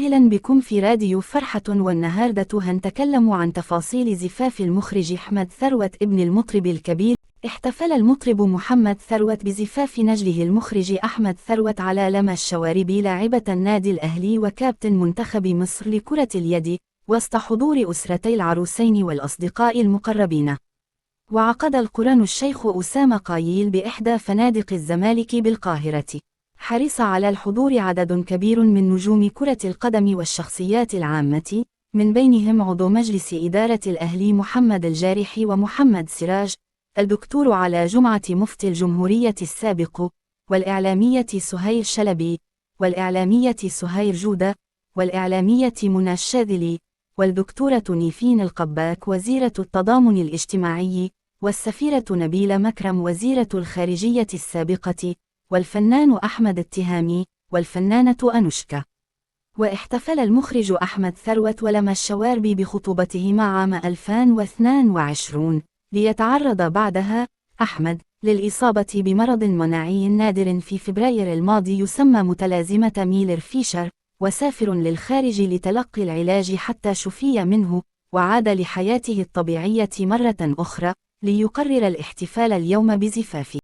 وسهلا بكم في راديو فرحة، والنهاردة هنتكلم عن تفاصيل زفاف المخرج أحمد ثروت ابن المطرب الكبير. احتفل المطرب محمد ثروت بزفاف نجله المخرج أحمد ثروت على لمى الشواربي لاعبة النادي الأهلي وكابتن منتخب مصر لكرة اليد، وسط حضور أسرتي العروسين والأصدقاء المقربين. وعقد القران الشيخ أسامة قاييل بإحدى فنادق الزمالك بالقاهرة. حرص على الحضور عدد كبير من نجوم كرة القدم والشخصيات العامة، من بينهم عضو مجلس إدارة الأهلي محمد الجارح ومحمد سراج، الدكتور على جمعة مفتي الجمهورية السابق، والإعلامية سهير شلبي، والإعلامية سهير جودة، والإعلامية منى الشاذلي، والدكتورة نيفين القباك وزيرة التضامن الاجتماعي، والسفيرة نبيلة مكرم وزيرة الخارجية السابقة، والفنان أحمد التهامي، والفنانة أنوشكا. واحتفل المخرج أحمد ثروت ولمى الشواربي بخطوبتهما عام 2022، ليتعرض بعدها أحمد للإصابة بمرض مناعي نادر في فبراير الماضي يسمى متلازمة ميلر فيشر، وسافر للخارج لتلقي العلاج حتى شفي منه، وعاد لحياته الطبيعية مرة أخرى، ليقرر الاحتفال اليوم بزفافه.